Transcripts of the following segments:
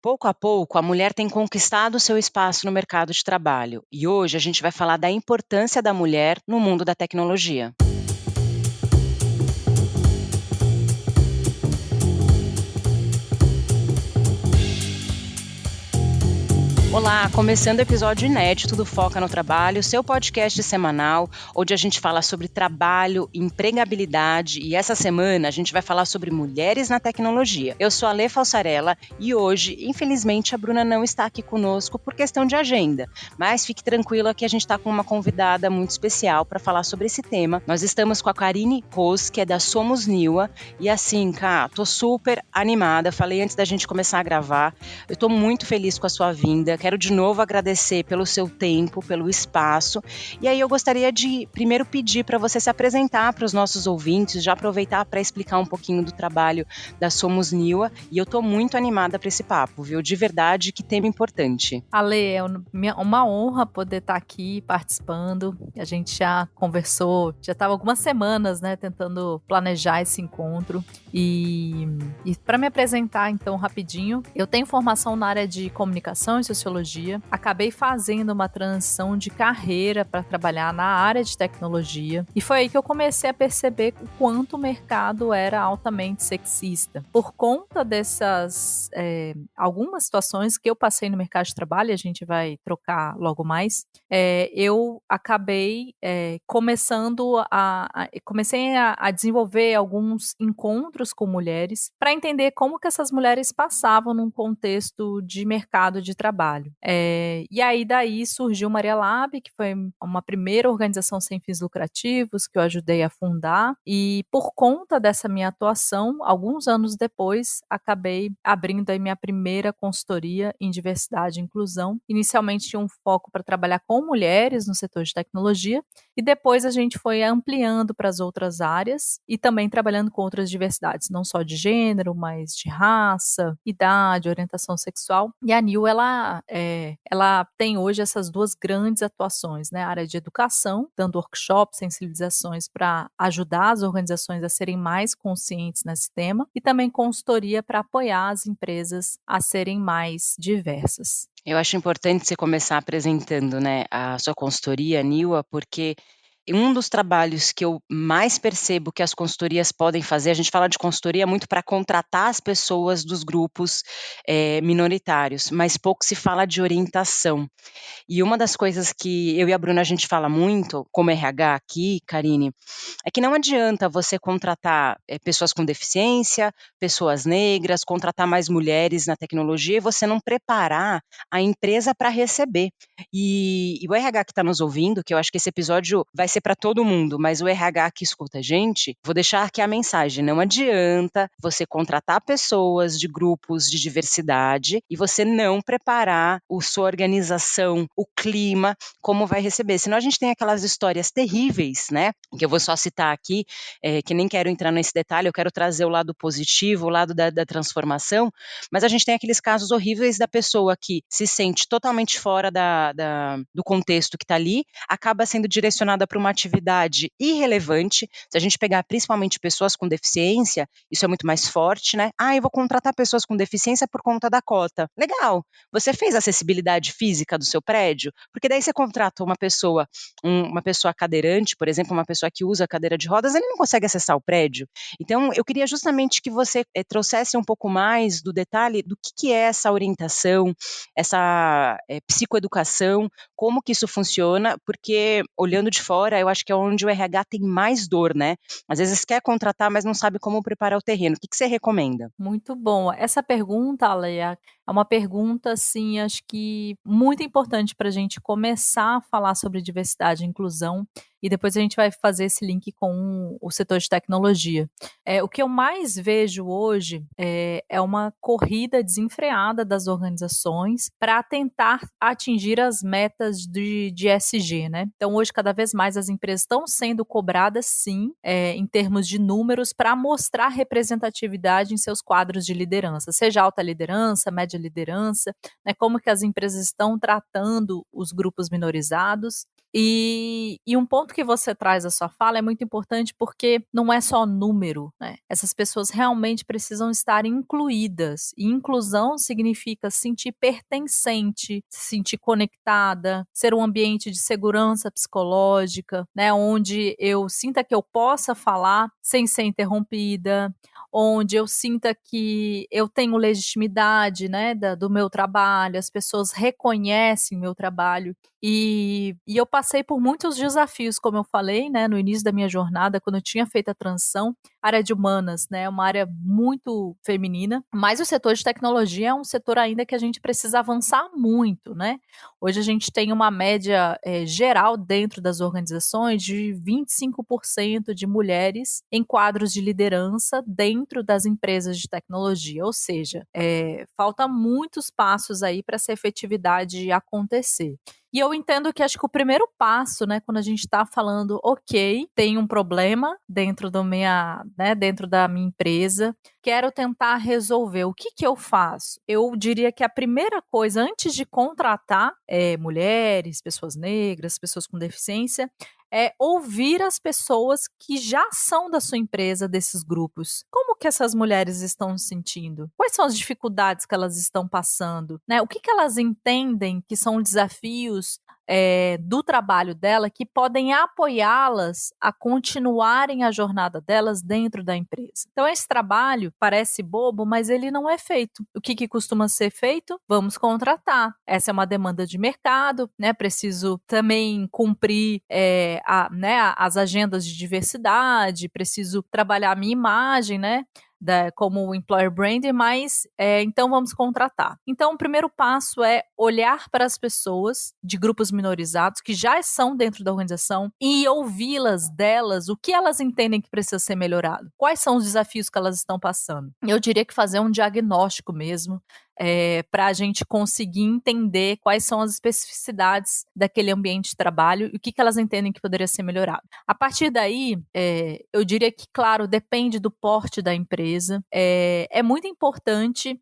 Pouco a pouco, a mulher tem conquistado seu espaço no mercado de trabalho e hoje a gente vai falar da importância da mulher no mundo da tecnologia. Olá, começando o episódio inédito do Foca no Trabalho, seu podcast semanal, onde a gente fala sobre trabalho, empregabilidade e essa semana a gente vai falar sobre mulheres na tecnologia. Eu sou a Lê Falsarella e hoje, infelizmente, a Bruna não está aqui conosco por questão de agenda, mas fique tranquila que a gente está com uma convidada muito especial para falar sobre esse tema. Nós estamos com a Karine Ros, que é da Somos Niwa, e assim, Ká, tô super animada, falei antes da gente começar a gravar, eu tô muito feliz com a sua vinda. Quero de novo agradecer pelo seu tempo, pelo espaço. E aí eu gostaria de primeiro pedir para você se apresentar para os nossos ouvintes, já aproveitar para explicar um pouquinho do trabalho da Somos Niwa. E eu estou muito animada para esse papo, viu? De verdade, que tema importante. Ale, é uma honra poder estar aqui participando. A gente já conversou, já estava algumas semanas, né, tentando planejar esse encontro. E para me apresentar, então, rapidinho, eu tenho formação na área de comunicação e sociologia. Acabei fazendo uma transição de carreira para trabalhar na área de tecnologia. E foi aí que eu comecei a perceber o quanto o mercado era altamente sexista. Por conta dessas algumas situações que eu passei no mercado de trabalho, a gente vai trocar logo mais, eu acabei comecei a desenvolver alguns encontros com mulheres para entender como que essas mulheres passavam num contexto de mercado de trabalho. E aí daí surgiu Maria Lab, que foi uma primeira organização sem fins lucrativos que eu ajudei a fundar, e por conta dessa minha atuação, alguns anos depois, acabei abrindo aí minha primeira consultoria em diversidade e inclusão. Inicialmente tinha um foco para trabalhar com mulheres no setor de tecnologia, e depois a gente foi ampliando para as outras áreas e também trabalhando com outras diversidades, não só de gênero, mas de raça, idade, orientação sexual. E a NIW, ela tem hoje essas duas grandes atuações, né? A área de educação, dando workshops, sensibilizações para ajudar as organizações a serem mais conscientes nesse tema, e também consultoria para apoiar as empresas a serem mais diversas. Eu acho importante você começar apresentando, né, a sua consultoria, Niwa, porque um dos trabalhos que eu mais percebo que as consultorias podem fazer, a gente fala de consultoria muito para contratar as pessoas dos grupos minoritários, mas pouco se fala de orientação. E uma das coisas que eu e a Bruna a gente fala muito, como RH aqui, Karine, é que não adianta você contratar pessoas com deficiência, pessoas negras, contratar mais mulheres na tecnologia e você não preparar a empresa para receber. E o RH que está nos ouvindo, que eu acho que esse episódio vai ser para todo mundo, mas o RH que escuta a gente, vou deixar aqui a mensagem: não adianta você contratar pessoas de grupos de diversidade e você não preparar a sua organização, o clima, como vai receber. Senão a gente tem aquelas histórias terríveis, né? Que eu vou só citar aqui, que nem quero entrar nesse detalhe, eu quero trazer o lado positivo, o lado da transformação, mas a gente tem aqueles casos horríveis da pessoa que se sente totalmente fora do contexto que está ali, acaba sendo direcionada para uma atividade irrelevante. Se a gente pegar principalmente pessoas com deficiência, isso é muito mais forte, né? Eu vou contratar pessoas com deficiência por conta da cota. Legal, você fez acessibilidade física do seu prédio? Porque daí você contrata uma pessoa cadeirante, por exemplo, uma pessoa que usa cadeira de rodas, ele não consegue acessar o prédio. Então, eu queria justamente que você trouxesse um pouco mais do detalhe do que é essa orientação, essa psicoeducação, como que isso funciona, porque olhando de fora, eu acho que é onde o RH tem mais dor, né? Às vezes quer contratar, mas não sabe como preparar o terreno. O que você recomenda? Muito bom. Essa pergunta, Aleia, é uma pergunta, assim, acho que muito importante para a gente começar a falar sobre diversidade e inclusão, e depois a gente vai fazer esse link com o setor de tecnologia. O que eu mais vejo hoje é uma corrida desenfreada das organizações para tentar atingir as metas de ESG, né? Então, hoje, cada vez mais as empresas estão sendo cobradas, sim, em termos de números, para mostrar representatividade em seus quadros de liderança, seja alta liderança, média liderança, né? Como que as empresas estão tratando os grupos minorizados. E um ponto que você traz à sua fala é muito importante porque não é só número, né? Essas pessoas realmente precisam estar incluídas. E inclusão significa sentir pertencente, se sentir conectada, ser um ambiente de segurança psicológica, né? Onde eu sinta que eu possa falar sem ser interrompida, onde eu sinta que eu tenho legitimidade, né, do meu trabalho, as pessoas reconhecem meu trabalho. E eu passei por muitos desafios, como eu falei, né, no início da minha jornada, quando eu tinha feito a transição, área de humanas, né, uma área muito feminina, mas o setor de tecnologia é um setor ainda que a gente precisa avançar muito, né? Hoje a gente tem uma média geral dentro das organizações de 25% de mulheres em quadros de liderança dentro das empresas de tecnologia, ou seja, falta muitos passos aí para essa efetividade acontecer. E eu entendo que acho que o primeiro passo, né, quando a gente está falando, ok, tem um problema dentro dentro da minha empresa, quero tentar resolver. O que que eu faço? Eu diria que a primeira coisa, antes de contratar mulheres, pessoas negras, pessoas com deficiência, é ouvir as pessoas que já são da sua empresa, desses grupos. Como que essas mulheres estão se sentindo? Quais são as dificuldades que elas estão passando? Né? O que que elas entendem que são desafios do trabalho dela que podem apoiá-las a continuarem a jornada delas dentro da empresa. Então, esse trabalho parece bobo, mas ele não é feito. O que que costuma ser feito? Vamos contratar. Essa é uma demanda de mercado, né? Preciso também cumprir as agendas de diversidade, preciso trabalhar a minha imagem, né? Como employer branding, mas então vamos contratar. Então, o primeiro passo é olhar para as pessoas de grupos minorizados que já são dentro da organização e ouvi-las delas, o que elas entendem que precisa ser melhorado, quais são os desafios que elas estão passando. Eu diria que fazer um diagnóstico mesmo, para a gente conseguir entender quais são as especificidades daquele ambiente de trabalho e o que elas entendem que poderia ser melhorado. A partir daí, eu diria que, claro, depende do porte da empresa. É muito importante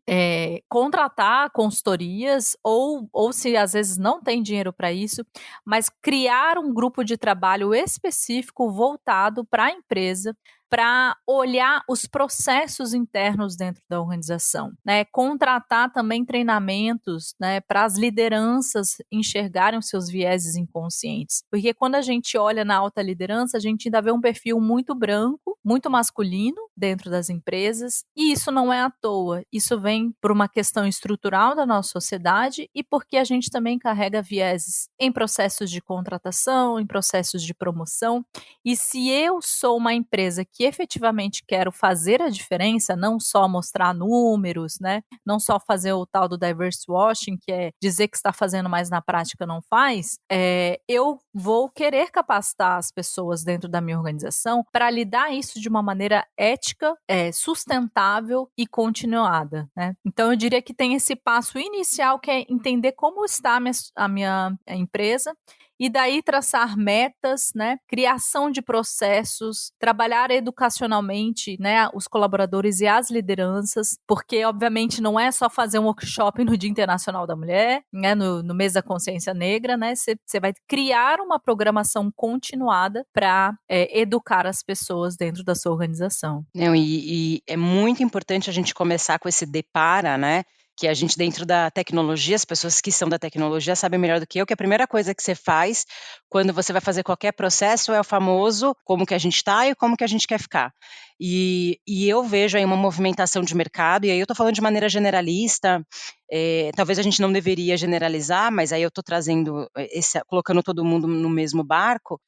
contratar consultorias ou se às vezes não tem dinheiro para isso, mas criar um grupo de trabalho específico voltado para a empresa, para olhar os processos internos dentro da organização, né? Contratar também treinamentos, né, para as lideranças enxergarem os seus vieses inconscientes. Porque quando a gente olha na alta liderança, a gente ainda vê um perfil muito branco, muito masculino dentro das empresas, e isso não é à toa. Isso vem por uma questão estrutural da nossa sociedade e porque a gente também carrega vieses em processos de contratação, em processos de promoção. E se eu sou uma empresa que efetivamente quero fazer a diferença, não só mostrar números, né? Não só fazer o tal do diversity washing, que é dizer que está fazendo, mas na prática não faz, eu vou querer capacitar as pessoas dentro da minha organização para lidar isso de uma maneira ética, sustentável e continuada, né? Então eu diria que tem esse passo inicial que é entender como está a minha empresa, e daí traçar metas, né? Criação de processos, trabalhar educacionalmente, né, os colaboradores e as lideranças, porque obviamente não é só fazer um workshop no Dia Internacional da Mulher, né, no mês da consciência negra, né? Você vai criar uma programação continuada para educar as pessoas dentro da sua organização. Não, e é muito importante a gente começar com esse depara, né, que a gente dentro da tecnologia, as pessoas que são da tecnologia sabem melhor do que eu, que a primeira coisa que você faz quando você vai fazer qualquer processo é o famoso como que a gente está e como que a gente quer ficar. E eu vejo aí uma movimentação de mercado, e aí eu estou falando de maneira generalista, talvez a gente não deveria generalizar, mas aí eu estou trazendo, colocando todo mundo no mesmo barco.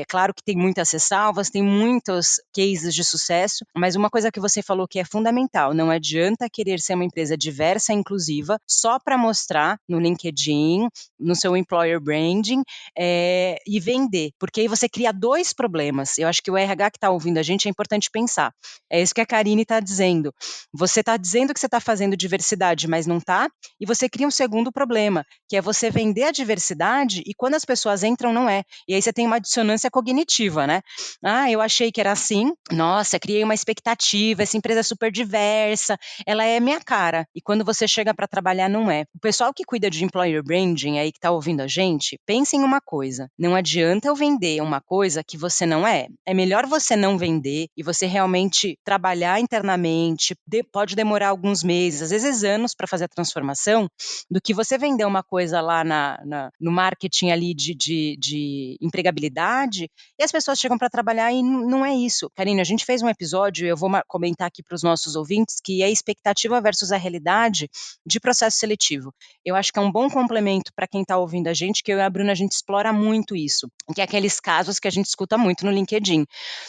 Claro que tem muitas ressalvas, tem muitos cases de sucesso, mas uma coisa que você falou que é fundamental, não adianta querer ser uma empresa diversa e inclusiva só para mostrar no LinkedIn, no seu employer branding, e vender, porque aí você cria dois problemas. Eu acho que o RH que está ouvindo a gente é importante pensar. tá. É isso que a Karine está dizendo. Você está dizendo que você está fazendo diversidade, mas não está, e você cria um segundo problema, que é você vender a diversidade e quando as pessoas entram, não é. E aí você tem uma dissonância cognitiva, né? Ah, eu achei que era assim, nossa, criei uma expectativa, essa empresa é super diversa, ela é minha cara. E quando você chega para trabalhar, não é. O pessoal que cuida de employer branding aí que está ouvindo a gente, pense em uma coisa. Não adianta eu vender uma coisa que você não é. É melhor você não vender e você realmente trabalhar internamente. Pode demorar alguns meses, às vezes anos, para fazer a transformação, do que você vender uma coisa lá no marketing ali de empregabilidade e as pessoas chegam para trabalhar e não é isso. Karine, a gente fez um episódio, eu vou comentar aqui para os nossos ouvintes, que é a expectativa versus a realidade de processo seletivo. Eu acho que é um bom complemento para quem está ouvindo a gente, que eu e a Bruna, a gente explora muito isso, que é aqueles casos que a gente escuta muito no LinkedIn.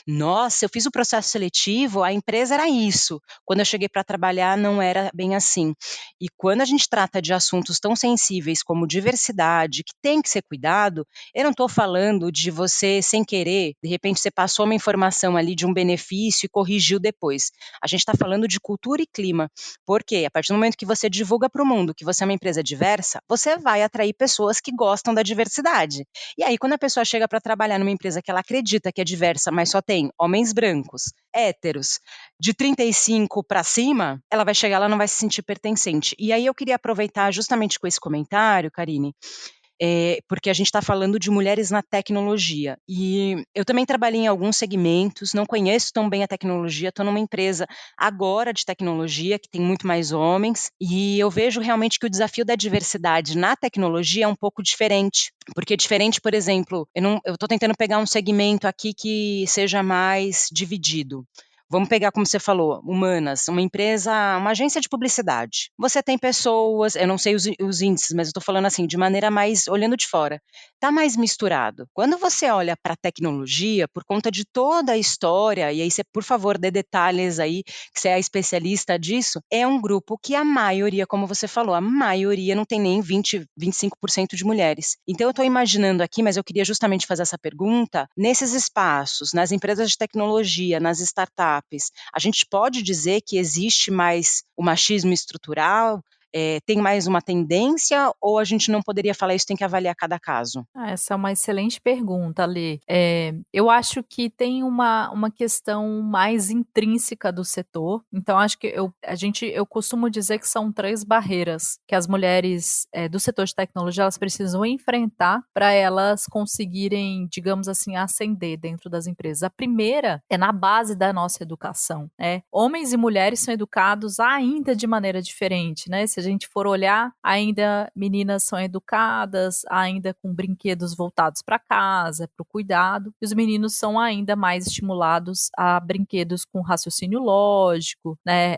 Nossa, eu fiz o processo seletivo, a empresa era isso. Quando eu cheguei para trabalhar, não era bem assim. E quando a gente trata de assuntos tão sensíveis como diversidade, que tem que ser cuidado, eu não estou falando de você, sem querer, de repente você passou uma informação ali de um benefício e corrigiu depois. A gente está falando de cultura e clima. Por quê? A partir do momento que você divulga para o mundo que você é uma empresa diversa, você vai atrair pessoas que gostam da diversidade. E aí, quando a pessoa chega para trabalhar numa empresa que ela acredita que é diversa, mas só tem homens brancos, héteros, de 35 para cima, ela vai chegar, ela não vai se sentir pertencente. E aí eu queria aproveitar justamente com esse comentário, Karine, porque a gente está falando de mulheres na tecnologia. E eu também trabalhei em alguns segmentos, não conheço tão bem a tecnologia, estou numa empresa agora de tecnologia, que tem muito mais homens, e eu vejo realmente que o desafio da diversidade na tecnologia é um pouco diferente. Porque diferente, por exemplo, eu estou tentando pegar um segmento aqui que seja mais dividido. Vamos pegar, como você falou, humanas, uma empresa, uma agência de publicidade. Você tem pessoas, eu não sei os índices, mas eu estou falando assim, de maneira mais, olhando de fora, está mais misturado. Quando você olha para a tecnologia, por conta de toda a história, e aí você, por favor, dê detalhes aí, que você é especialista disso, é um grupo que a maioria, como você falou, a maioria não tem nem 20, 25% de mulheres. Então eu estou imaginando aqui, mas eu queria justamente fazer essa pergunta, nesses espaços, nas empresas de tecnologia, nas startups, a gente pode dizer que existe mais o machismo estrutural? Tem mais uma tendência ou a gente não poderia falar isso, tem que avaliar cada caso? Essa é uma excelente pergunta, Lê. Eu acho que tem uma questão mais intrínseca do setor. Então, acho que eu costumo dizer que são 3 barreiras que as mulheres do setor de tecnologia elas precisam enfrentar para elas conseguirem, digamos assim, ascender dentro das empresas. A primeira é na base da nossa educação. Né? Homens e mulheres são educados ainda de maneira diferente. Né? Se a gente for olhar, ainda meninas são educadas, ainda com brinquedos voltados para casa, para o cuidado, e os meninos são ainda mais estimulados a brinquedos com raciocínio lógico, né?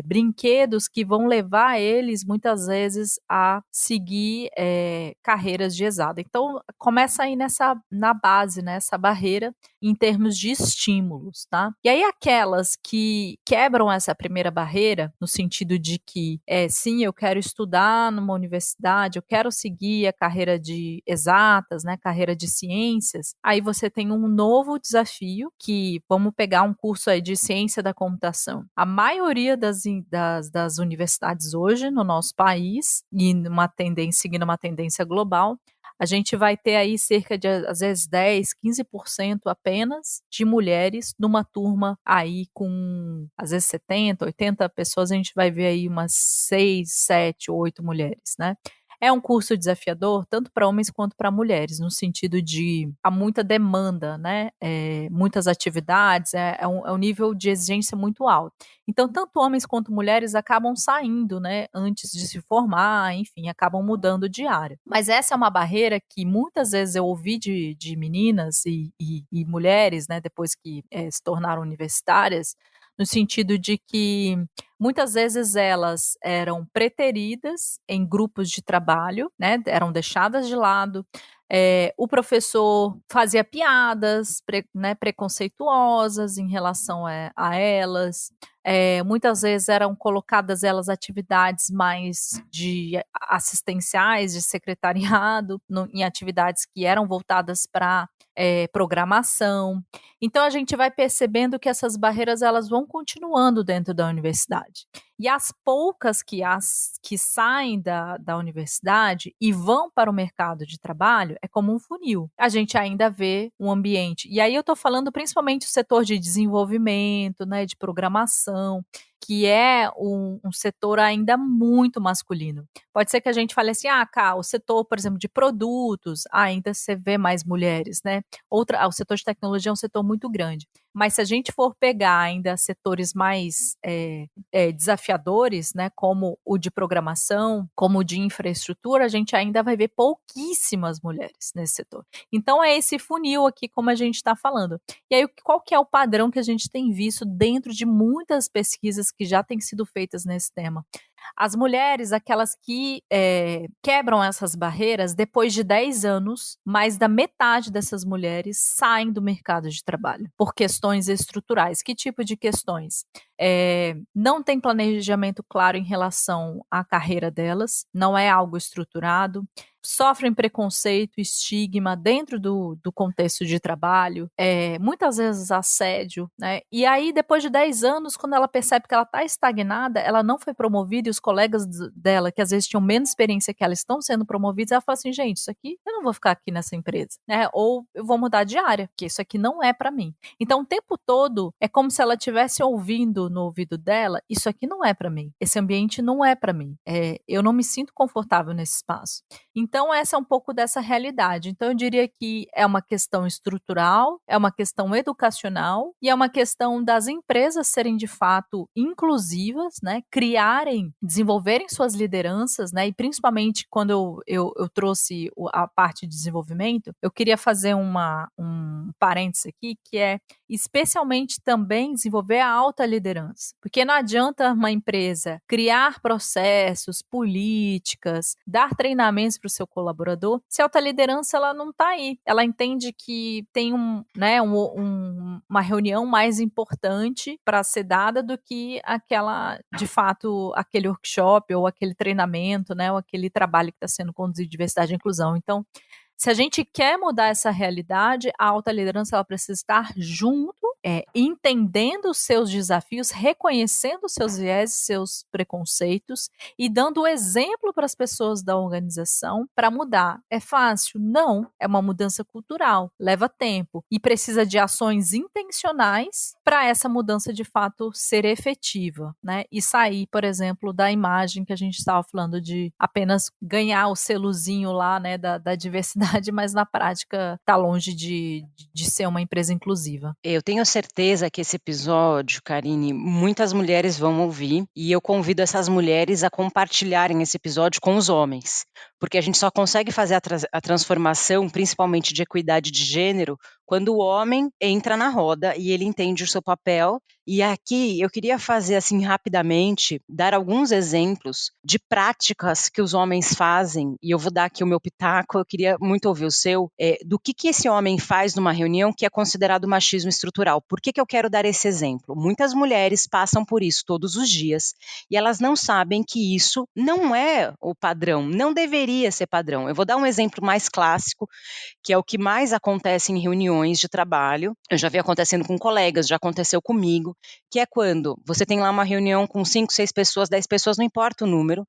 Brinquedos que vão levar eles muitas vezes a seguir carreiras de exata. Então começa aí na base, né? Essa barreira em termos de estímulos, tá? E aí aquelas que quebram essa primeira barreira, no sentido de que, sim, eu quero estudar numa universidade, eu quero seguir a carreira de exatas, né, carreira de ciências, aí você tem um novo desafio, que vamos pegar um curso aí de ciência da computação. A maioria das universidades hoje no nosso país, e seguindo uma tendência global, a gente vai ter aí cerca de, às vezes, 10, 15% apenas de mulheres numa turma aí com, às vezes, 70, 80 pessoas, a gente vai ver aí umas 6, 7, 8 mulheres, né? É um curso desafiador, tanto para homens quanto para mulheres, no sentido de há muita demanda, né? Muitas atividades, é um nível de exigência muito alto. Então, tanto homens quanto mulheres acabam saindo, né, antes de se formar, enfim, acabam mudando de área. Mas essa é uma barreira que muitas vezes eu ouvi de meninas e mulheres, né, depois que se tornaram universitárias, no sentido de que muitas vezes elas eram preteridas em grupos de trabalho, né, eram deixadas de lado. O professor fazia piadas preconceituosas em relação a elas. Muitas vezes eram colocadas elas atividades mais assistenciais, de secretariado, em atividades que eram voltadas para programação. Então a gente vai percebendo que essas barreiras elas vão continuando dentro da universidade. E as poucas que saem da universidade e vão para o mercado de trabalho é como um funil. A gente ainda vê um ambiente. E aí eu estou falando principalmente do setor de desenvolvimento, né, de programação, que é um setor ainda muito masculino. Pode ser que a gente fale assim, Cá, o setor, por exemplo, de produtos, ainda você vê mais mulheres, né? O setor de tecnologia é um setor muito grande. Mas se a gente for pegar ainda setores mais desafiadores, né, como o de programação, como o de infraestrutura, a gente ainda vai ver pouquíssimas mulheres nesse setor. Então é esse funil aqui, como a gente está falando. E aí, qual que é o padrão que a gente tem visto dentro de muitas pesquisas que já têm sido feitas nesse tema? As mulheres, aquelas que quebram essas barreiras, depois de 10 anos, mais da metade dessas mulheres saem do mercado de trabalho por questões estruturais. Que tipo de questões? Não tem planejamento claro em relação à carreira delas, não é algo estruturado, sofrem preconceito, estigma dentro do contexto de trabalho, muitas vezes assédio, né? E aí, depois de 10 anos, quando ela percebe que ela está estagnada, ela não foi promovida e os colegas dela, que às vezes tinham menos experiência que ela, estão sendo promovidos, ela fala assim, gente, isso aqui, eu não vou ficar aqui nessa empresa, né? Ou eu vou mudar de área, porque isso aqui não é para mim. Então, o tempo todo, é como se ela estivesse ouvindo no ouvido dela, isso aqui não é para mim, esse ambiente não é para mim, eu não me sinto confortável nesse espaço. Então, essa é um pouco dessa realidade. Então, eu diria que é uma questão estrutural, é uma questão educacional e é uma questão das empresas serem, de fato, inclusivas, né? Desenvolverem suas lideranças, né? E principalmente quando eu trouxe a parte de desenvolvimento, eu queria fazer um parênteses aqui, que é especialmente também desenvolver a alta liderança. Porque não adianta uma empresa criar processos, políticas, dar treinamentos para o seu colaborador, se a alta liderança ela não está aí. Ela entende que tem uma reunião mais importante para ser dada do que de fato, aquele workshop ou aquele treinamento, né, ou aquele trabalho que está sendo conduzido de diversidade e inclusão. Então, se a gente quer mudar essa realidade, a alta liderança ela precisa estar junto, entendendo os seus desafios, reconhecendo os seus viés, seus preconceitos e dando o exemplo para as pessoas da organização para mudar. É fácil? Não. É uma mudança cultural, leva tempo e precisa de ações intencionais para essa mudança de fato ser efetiva, né? E sair, por exemplo, da imagem que a gente estava falando de apenas ganhar o selozinho lá, né, da diversidade, mas na prática está longe de ser uma empresa inclusiva. Eu tenho certeza que esse episódio, Karine, muitas mulheres vão ouvir e eu convido essas mulheres a compartilharem esse episódio com os homens, porque a gente só consegue fazer a transformação, principalmente de equidade de gênero, quando o homem entra na roda e ele entende o seu papel. E aqui eu queria fazer assim rapidamente, dar alguns exemplos de práticas que os homens fazem, e eu vou dar aqui o meu pitaco, eu queria muito ouvir o seu, do que esse homem faz numa reunião que é considerado machismo estrutural. Por que eu quero dar esse exemplo? Muitas mulheres passam por isso todos os dias e elas não sabem que isso não é o padrão, não deveria ser padrão. Eu vou dar um exemplo mais clássico, que é o que mais acontece em reuniões de trabalho. Eu já vi acontecendo com colegas, já aconteceu comigo, que é quando você tem lá uma reunião com 5, 6 pessoas, 10 pessoas, não importa o número,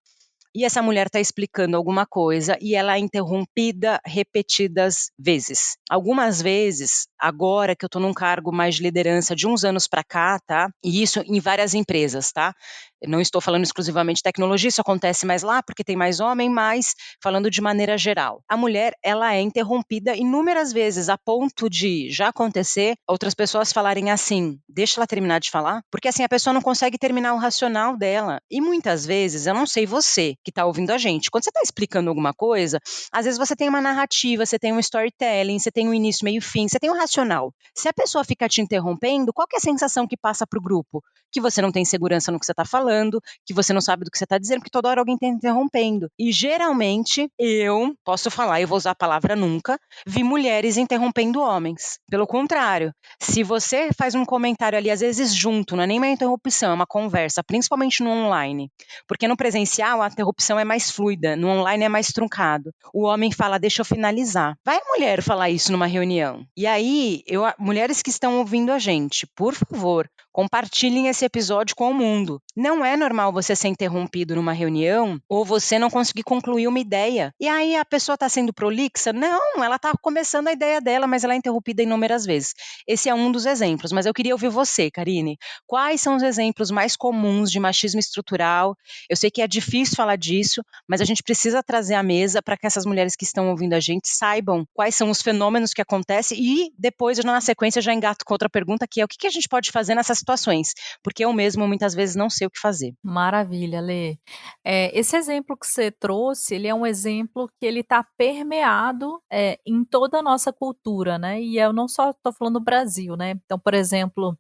e essa mulher está explicando alguma coisa e ela é interrompida repetidas vezes. Algumas vezes, agora que eu estou num cargo mais de liderança de uns anos para cá, tá? E isso em várias empresas, tá? Eu não estou falando exclusivamente de tecnologia, isso acontece mais lá porque tem mais homem, mas falando de maneira geral. A mulher, ela é interrompida inúmeras vezes a ponto de já acontecer outras pessoas falarem assim, deixa ela terminar de falar, porque assim a pessoa não consegue terminar o racional dela. E muitas vezes, eu não sei você que está ouvindo a gente, quando você está explicando alguma coisa, às vezes você tem uma narrativa, você tem um storytelling, você tem um início, meio e fim, você tem um racional. Se a pessoa fica te interrompendo, qual que é a sensação que passa para o grupo? Que você não tem segurança no que você está falando, falando, que você não sabe do que você está dizendo, porque toda hora alguém está interrompendo. E geralmente, eu posso falar, eu vou usar a palavra nunca, vi mulheres interrompendo homens. Pelo contrário, se você faz um comentário ali, às vezes junto, não é nem uma interrupção, é uma conversa, principalmente no online, porque no presencial a interrupção é mais fluida, no online é mais truncado. O homem fala, deixa eu finalizar. Vai a mulher falar isso numa reunião. E aí, mulheres que estão ouvindo a gente, por favor, compartilhem esse episódio com o mundo. Não é normal você ser interrompido numa reunião ou você não conseguir concluir uma ideia. E aí a pessoa está sendo prolixa? Não, ela está começando a ideia dela, mas ela é interrompida inúmeras vezes. Esse é um dos exemplos, mas eu queria ouvir você, Karine. Quais são os exemplos mais comuns de machismo estrutural? Eu sei que é difícil falar disso, mas a gente precisa trazer à mesa para que essas mulheres que estão ouvindo a gente saibam quais são os fenômenos que acontecem e depois, na sequência, já engato com outra pergunta, que é o que a gente pode fazer nessas situações? Porque eu mesmo, muitas vezes, não sei o que fazer. Maravilha, Lê. Esse exemplo que você trouxe, ele é um exemplo que ele está permeado em toda a nossa cultura, né? E eu não só estou falando do Brasil, né? Então, por exemplo,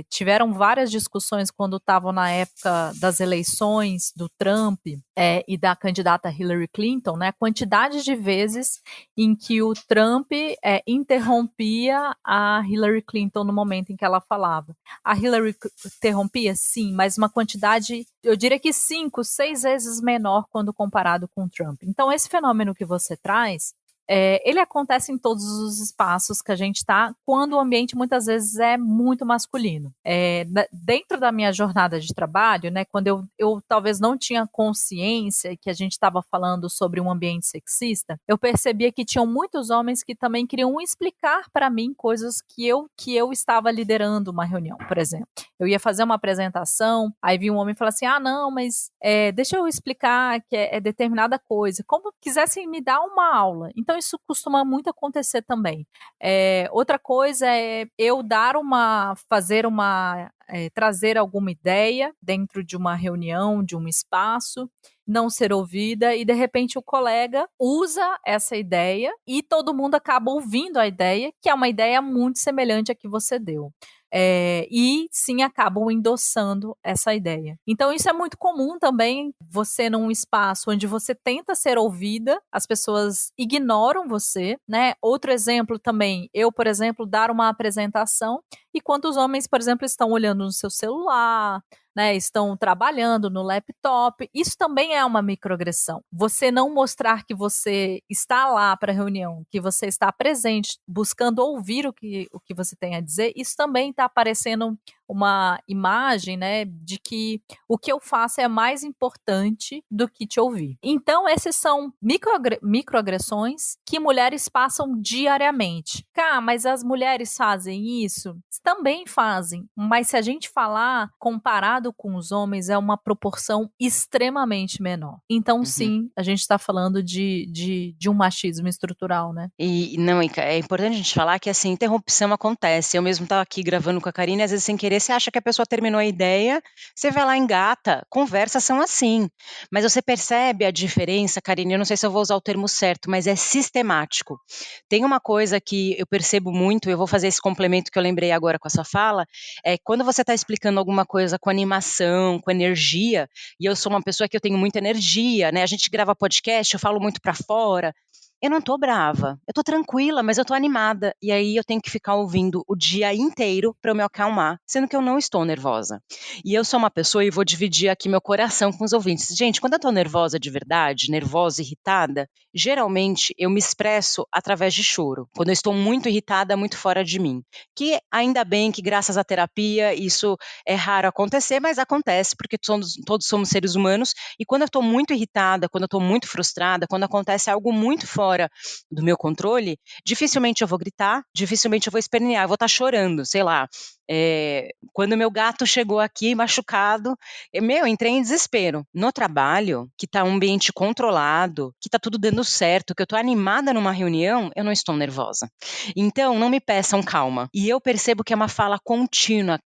tiveram várias discussões quando estavam na época das eleições do Trump e da candidata Hillary Clinton, né? A quantidade de vezes em que o Trump interrompia a Hillary Clinton no momento em que ela falava. A Hillary interrompia, sim, mas uma quantidade, eu diria que 5, 6 vezes menor quando comparado com o Trump. Então, esse fenômeno que você traz, ele acontece em todos os espaços que a gente está, quando o ambiente muitas vezes é muito masculino. Dentro da minha jornada de trabalho, né, quando eu talvez não tinha consciência que a gente estava falando sobre um ambiente sexista, eu percebia que tinham muitos homens que também queriam explicar para mim coisas que eu estava liderando uma reunião, por exemplo. Eu ia fazer uma apresentação, aí vi um homem falar assim, não, mas deixa eu explicar que é determinada coisa, como quisessem me dar uma aula. Então, isso costuma muito acontecer também. Outra coisa é eu trazer alguma ideia dentro de uma reunião, de um espaço, não ser ouvida e de repente o colega usa essa ideia e todo mundo acaba ouvindo a ideia, que é uma ideia muito semelhante à que você deu. E sim acabam endossando essa ideia. Então isso é muito comum também, você num espaço onde você tenta ser ouvida, as pessoas ignoram você, né? Outro exemplo também, eu, por exemplo, dar uma apresentação e quantos homens, por exemplo, estão olhando no seu celular, né, estão trabalhando no laptop, isso também é uma microagressão. Você não mostrar que você está lá para a reunião, que você está presente, buscando ouvir o que você tem a dizer, isso também está aparecendo uma imagem, né, de que o que eu faço é mais importante do que te ouvir. Então, esses são microagressões que mulheres passam diariamente. Mas as mulheres fazem isso? Também fazem, mas se a gente falar comparado com os homens, é uma proporção extremamente menor. Então, sim, a gente está falando de um machismo estrutural, né? E não, é importante a gente falar que, assim, interrupção acontece. Eu mesmo estava aqui gravando com a Karine, às vezes sem querer, você acha que a pessoa terminou a ideia, você vai lá, engata, conversas são assim. Mas você percebe a diferença, Karine, eu não sei se eu vou usar o termo certo, mas é sistemático. Tem uma coisa que eu percebo muito, eu vou fazer esse complemento que eu lembrei agora com a sua fala, quando você está explicando alguma coisa com animação, com energia, e eu sou uma pessoa que eu tenho muita energia, né? A gente grava podcast, eu falo muito para fora, eu não tô brava, eu tô tranquila, mas eu tô animada. E aí eu tenho que ficar ouvindo o dia inteiro para eu me acalmar, sendo que eu não estou nervosa. E eu sou uma pessoa, e vou dividir aqui meu coração com os ouvintes. Gente, quando eu tô nervosa de verdade, nervosa, irritada, geralmente eu me expresso através de choro. Quando eu estou muito irritada, muito fora de mim. Que ainda bem que graças à terapia isso é raro acontecer, mas acontece porque todos somos seres humanos. E quando eu tô muito irritada, quando eu tô muito frustrada, quando acontece algo muito fora do meu controle, dificilmente eu vou gritar, dificilmente eu vou espernear, eu vou estar chorando, sei lá. Quando meu gato chegou aqui machucado, eu entrei em desespero. No trabalho, que está um ambiente controlado, que está tudo dando certo, que eu estou animada numa reunião, eu não estou nervosa. Então, não me peçam calma. E eu percebo que é uma fala contínua,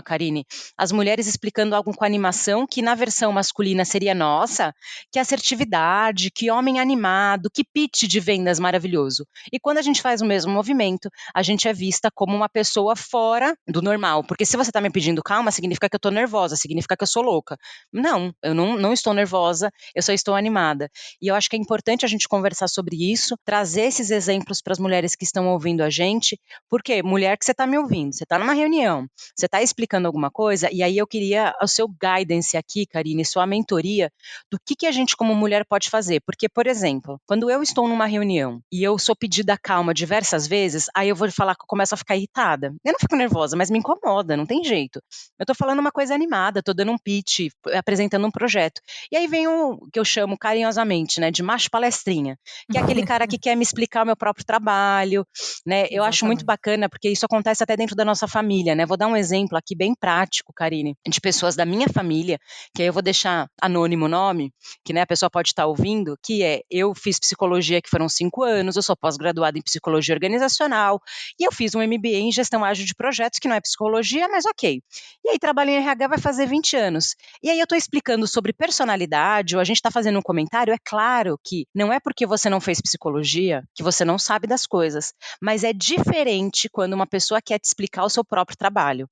Karine. As mulheres explicando algo com animação, que na versão masculina seria nossa, que assertividade, que homem animado, que pitch de vendas maravilhoso. E quando a gente faz o mesmo movimento, a gente é vista como uma pessoa fora do normal. Porque se você tá me pedindo calma, significa que eu tô nervosa, significa que eu sou louca. Não, eu não estou nervosa, eu só estou animada. E eu acho que é importante a gente conversar sobre isso, trazer esses exemplos para as mulheres que estão ouvindo a gente, porque mulher que você está me ouvindo, você está numa reunião, você está explicando alguma coisa, e aí eu queria o seu guidance aqui, Karine, sua mentoria, do que a gente como mulher pode fazer. Porque, por exemplo, quando eu estou numa reunião e eu sou pedida calma diversas vezes, aí eu vou falar que eu começo a ficar irritada. Eu não fico nervosa, mas me incomoda, não tem jeito. Eu estou falando uma coisa animada, estou dando um pitch, apresentando um projeto. E aí vem o que eu chamo carinhosamente, né, de macho palestrinha, que é aquele cara que quer me explicar o meu próprio trabalho, né? Eu acho muito bacana, porque isso acontece até dentro da nossa família, né? Vou dar um exemplo aqui bem prático, Karine, de pessoas da minha família, que aí eu vou deixar anônimo o nome, que né, a pessoa pode estar ouvindo, que é, eu fiz psicologia que foram 5 anos, eu sou pós-graduada em psicologia organizacional, e eu fiz um MBA em gestão ágil de projetos, que não é psicologia, mas ok. E aí trabalho em RH vai fazer 20 anos. E aí eu estou explicando sobre personalidade, ou a gente está fazendo um comentário, é claro que não é porque você não fez psicologia que você não sabe das coisas, mas é diferente quando uma pessoa quer te explicar o seu próprio trabalho.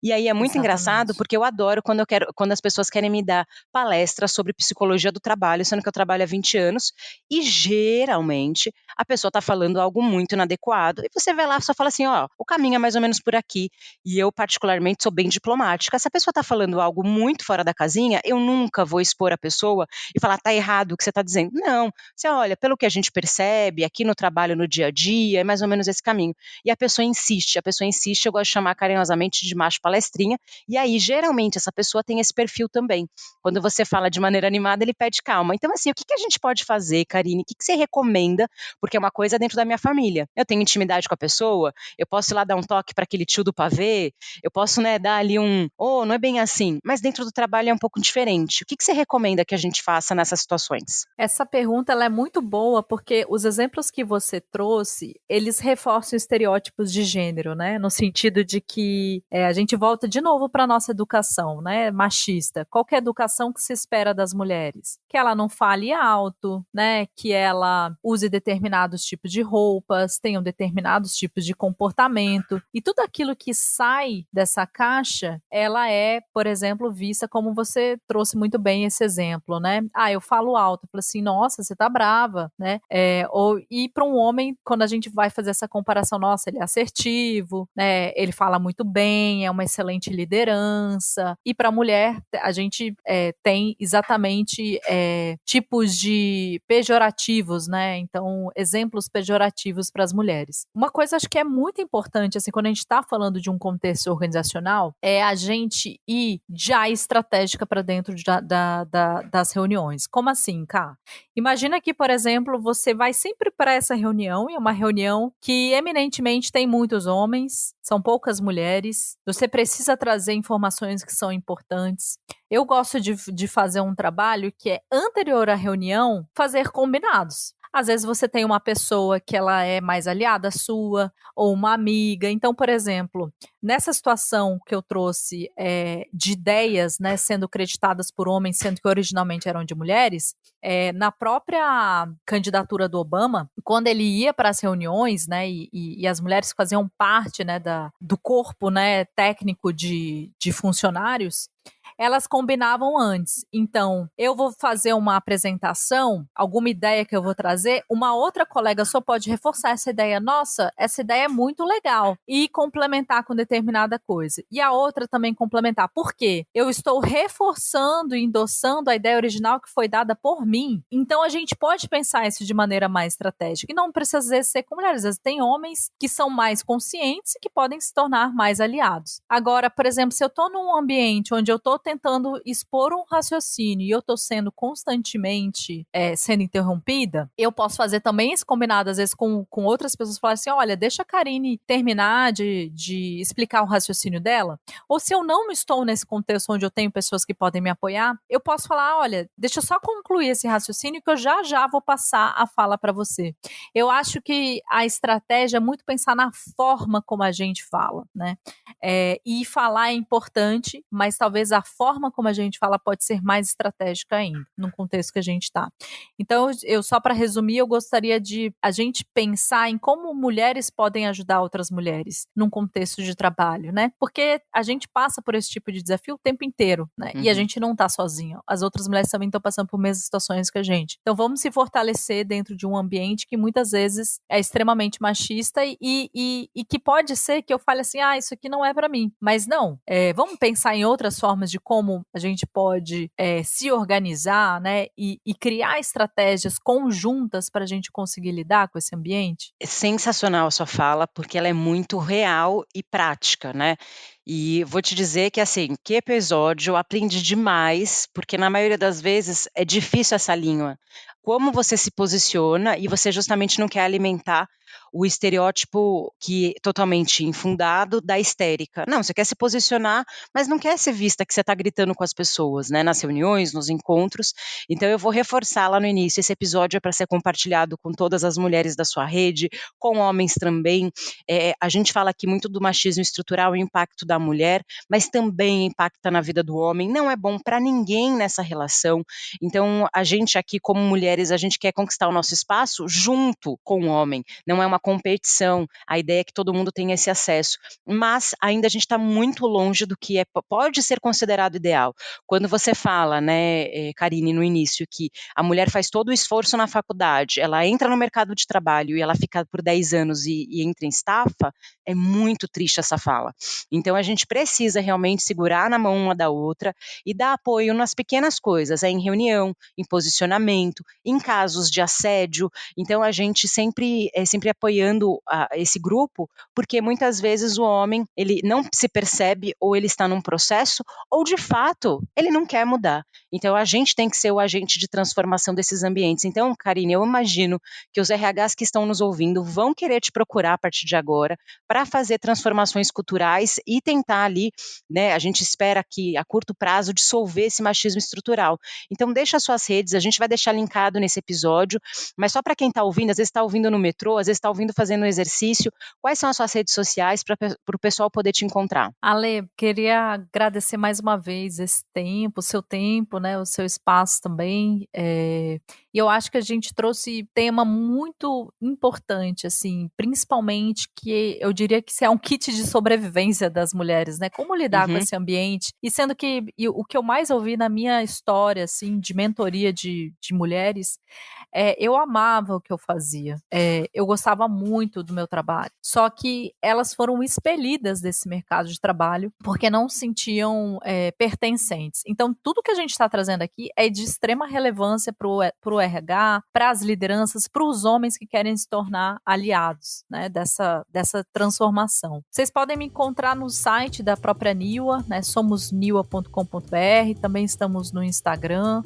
E aí é muito engraçado, porque eu adoro quando as pessoas querem me dar palestras sobre psicologia do trabalho, sendo que eu trabalho há 20 anos, e geralmente a pessoa está falando algo muito inadequado, e você vai lá e só fala assim, ó, o caminho é mais ou menos por aqui, e eu particularmente sou bem diplomática. Se a pessoa está falando algo muito fora da casinha, eu nunca vou expor a pessoa e falar, tá errado o que você está dizendo. Não, você olha, pelo que a gente percebe aqui no trabalho, no dia a dia, é mais ou menos esse caminho. E a pessoa insiste, eu gosto de chamar carinhosamente de macho palestrinha, e aí geralmente essa pessoa tem esse perfil também. Quando você fala de maneira animada, ele pede calma. Então assim, o que a gente pode fazer, Karine? O que você recomenda? Porque é uma coisa dentro da minha família. Eu tenho intimidade com a pessoa, eu posso ir lá dar um toque para aquele tio do pavê, eu posso, né, dar ali não é bem assim, mas dentro do trabalho é um pouco diferente. O que você recomenda que a gente faça nessas situações? Essa pergunta ela é muito boa porque os exemplos que você trouxe, eles reforçam estereótipos de gênero, né? No sentido de que a gente volta de novo para a nossa educação, né? Machista. Qual que é a educação que se espera das mulheres? Que ela não fale alto, né? Que ela use determinados tipos de roupas, tenham determinados tipos de comportamento. E tudo aquilo que sai dessa caixa, ela é, por exemplo, vista como você trouxe muito bem esse exemplo, né? Ah, eu falo alto. Eu falo assim, nossa, você tá brava, né? E para um homem, quando a gente vai fazer essa comparação, nossa, ele é assertivo, né? Ele fala muito bem, é uma excelente liderança. E para a mulher, a gente tem exatamente tipos de pejorativos, né? Então, exemplos pejorativos para as mulheres. Uma coisa acho que é muito importante, assim, quando a gente está falando de um contexto organizacional, é a gente ir já estratégica para dentro das reuniões. Como assim, Cá? Imagina que, por exemplo, você vai sempre para essa reunião, e é uma reunião que eminentemente tem muitos homens, são poucas mulheres, você precisa trazer informações que são importantes. Eu gosto de fazer um trabalho que é anterior à reunião, fazer combinados. Às vezes você tem uma pessoa que ela é mais aliada sua, ou uma amiga. Então, por exemplo, nessa situação que eu trouxe de ideias, né, sendo creditadas por homens, sendo que originalmente eram de mulheres, na própria candidatura do Obama, quando ele ia para as reuniões, né, e as mulheres faziam parte, né, do corpo, né, técnico de funcionários, elas combinavam antes. Então, eu vou fazer uma apresentação, alguma ideia que eu vou trazer, uma outra colega só pode reforçar essa ideia. Nossa, essa ideia é muito legal. E complementar com determinada coisa. E a outra também complementar. Por quê? Eu estou reforçando e endossando a ideia original que foi dada por mim. Então, a gente pode pensar isso de maneira mais estratégica. E não precisa às vezes ser com mulheres. Às vezes tem homens que são mais conscientes e que podem se tornar mais aliados. Agora, por exemplo, se eu estou num ambiente onde eu estou tentando expor um raciocínio e eu estou sendo constantemente sendo interrompida, eu posso fazer também esse combinado, às vezes, com outras pessoas, falar assim, olha, deixa a Karine terminar de explicar o raciocínio dela, ou se eu não estou nesse contexto onde eu tenho pessoas que podem me apoiar, eu posso falar, olha, deixa eu só concluir esse raciocínio que eu já vou passar a fala para você. Eu acho que a estratégia é muito pensar na forma como a gente fala, né? E falar é importante, mas talvez a forma como a gente fala pode ser mais estratégica ainda, no contexto que a gente está. Então, eu só para resumir, eu gostaria de a gente pensar em como mulheres podem ajudar outras mulheres num contexto de trabalho, né? Porque a gente passa por esse tipo de desafio o tempo inteiro, né? E a gente não tá sozinha. As outras mulheres também estão passando por mesmas situações que a gente. Então, vamos se fortalecer dentro de um ambiente que muitas vezes é extremamente machista e que pode ser que eu fale assim, isso aqui não é para mim. Mas não, vamos pensar em outras formas de como a gente pode se organizar, né? E criar estratégias conjuntas para a gente conseguir lidar com esse ambiente? É sensacional a sua fala, porque ela é muito real e prática, né. E vou te dizer que, assim, que episódio, eu aprendi demais, porque na maioria das vezes é difícil essa linha. Como você se posiciona e você justamente não quer alimentar o estereótipo que totalmente infundado da histérica. Não, você quer se posicionar, mas não quer ser vista que você está gritando com as pessoas, né, nas reuniões, nos encontros. Então eu vou reforçar lá no início, esse episódio é para ser compartilhado com todas as mulheres da sua rede, com homens também. A gente fala aqui muito do machismo estrutural e o impacto da mulher, mas também impacta na vida do homem. Não é bom para ninguém nessa relação. Então a gente aqui como mulheres, a gente quer conquistar o nosso espaço junto com o homem. Não é uma competição, a ideia é que todo mundo tenha esse acesso, mas ainda a gente está muito longe do que pode ser considerado ideal. Quando você fala, né, Karine, no início, que a mulher faz todo o esforço na faculdade, ela entra no mercado de trabalho e ela fica por 10 anos e entra em estafa, é muito triste essa fala. Então a gente precisa realmente segurar na mão uma da outra e dar apoio nas pequenas coisas, em reunião, em posicionamento, em casos de assédio. Então a gente sempre apoiando esse grupo, porque muitas vezes o homem ele não se percebe ou ele está num processo ou de fato ele não quer mudar. Então a gente tem que ser o agente de transformação desses ambientes. Então, Karine, eu imagino que os RHs que estão nos ouvindo vão querer te procurar a partir de agora para fazer transformações culturais e tentar ali, né, a gente espera que a curto prazo dissolver esse machismo estrutural. Então deixa as suas redes, a gente vai deixar linkado nesse episódio, mas só para quem está ouvindo, às vezes está ouvindo no metrô, às vezes está ouvindo fazendo um exercício, quais são as suas redes sociais para o pessoal poder te encontrar? Ale, queria agradecer mais uma vez esse tempo, o seu tempo, né, o seu espaço também, e eu acho que a gente trouxe tema muito importante, assim, principalmente que eu diria que isso é um kit de sobrevivência das mulheres, né, como lidar com esse ambiente, e sendo que o que eu mais ouvi na minha história, assim, de mentoria de mulheres, eu amava o que eu fazia, eu gostava muito do meu trabalho, só que elas foram expelidas desse mercado de trabalho porque não se sentiam pertencentes. Então, tudo que a gente está trazendo aqui é de extrema relevância para o RH, para as lideranças, para os homens que querem se tornar aliados, né, dessa transformação. Vocês podem me encontrar no site da própria Niwa, né, somosniwa.com.br, também estamos no Instagram,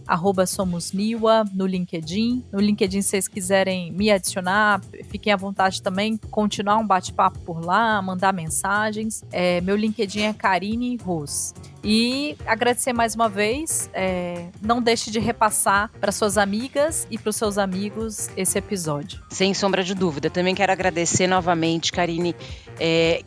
@somosniwa, no LinkedIn. No LinkedIn, se vocês quiserem me adicionar, fiquem à vontade também, continuar um bate-papo por lá, mandar mensagens. Meu LinkedIn é Karine Ros. E agradecer mais uma vez, não deixe de repassar para suas amigas e para os seus amigos esse episódio. Sem sombra de dúvida, também quero agradecer novamente, Karine,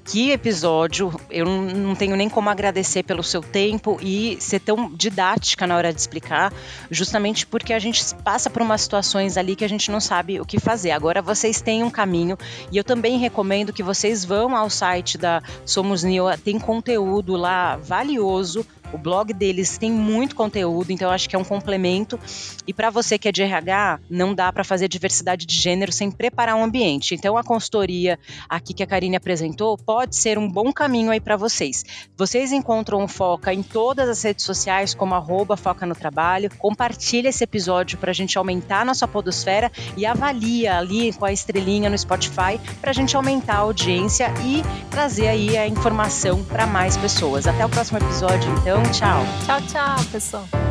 que episódio, eu não tenho nem como agradecer pelo seu tempo e ser tão didática na hora de explicar, justamente porque a gente passa por umas situações ali que a gente não sabe o que fazer. Agora vocês têm um caminho e eu também recomendo que vocês vão ao site da Somos Niwa, tem conteúdo lá valioso. O blog deles tem muito conteúdo, então eu acho que é um complemento. E para você que é de RH, não dá para fazer diversidade de gênero sem preparar um ambiente. Então a consultoria aqui que a Karine apresentou pode ser um bom caminho aí para vocês. Vocês encontram o Foca em todas as redes sociais, como @Foca no Trabalho. Compartilha esse episódio para a gente aumentar a nossa podosfera e avalia ali com a estrelinha no Spotify para a gente aumentar a audiência e trazer aí a informação para mais pessoas. Até o próximo episódio, então. Tchau. Tchau, tchau, pessoal.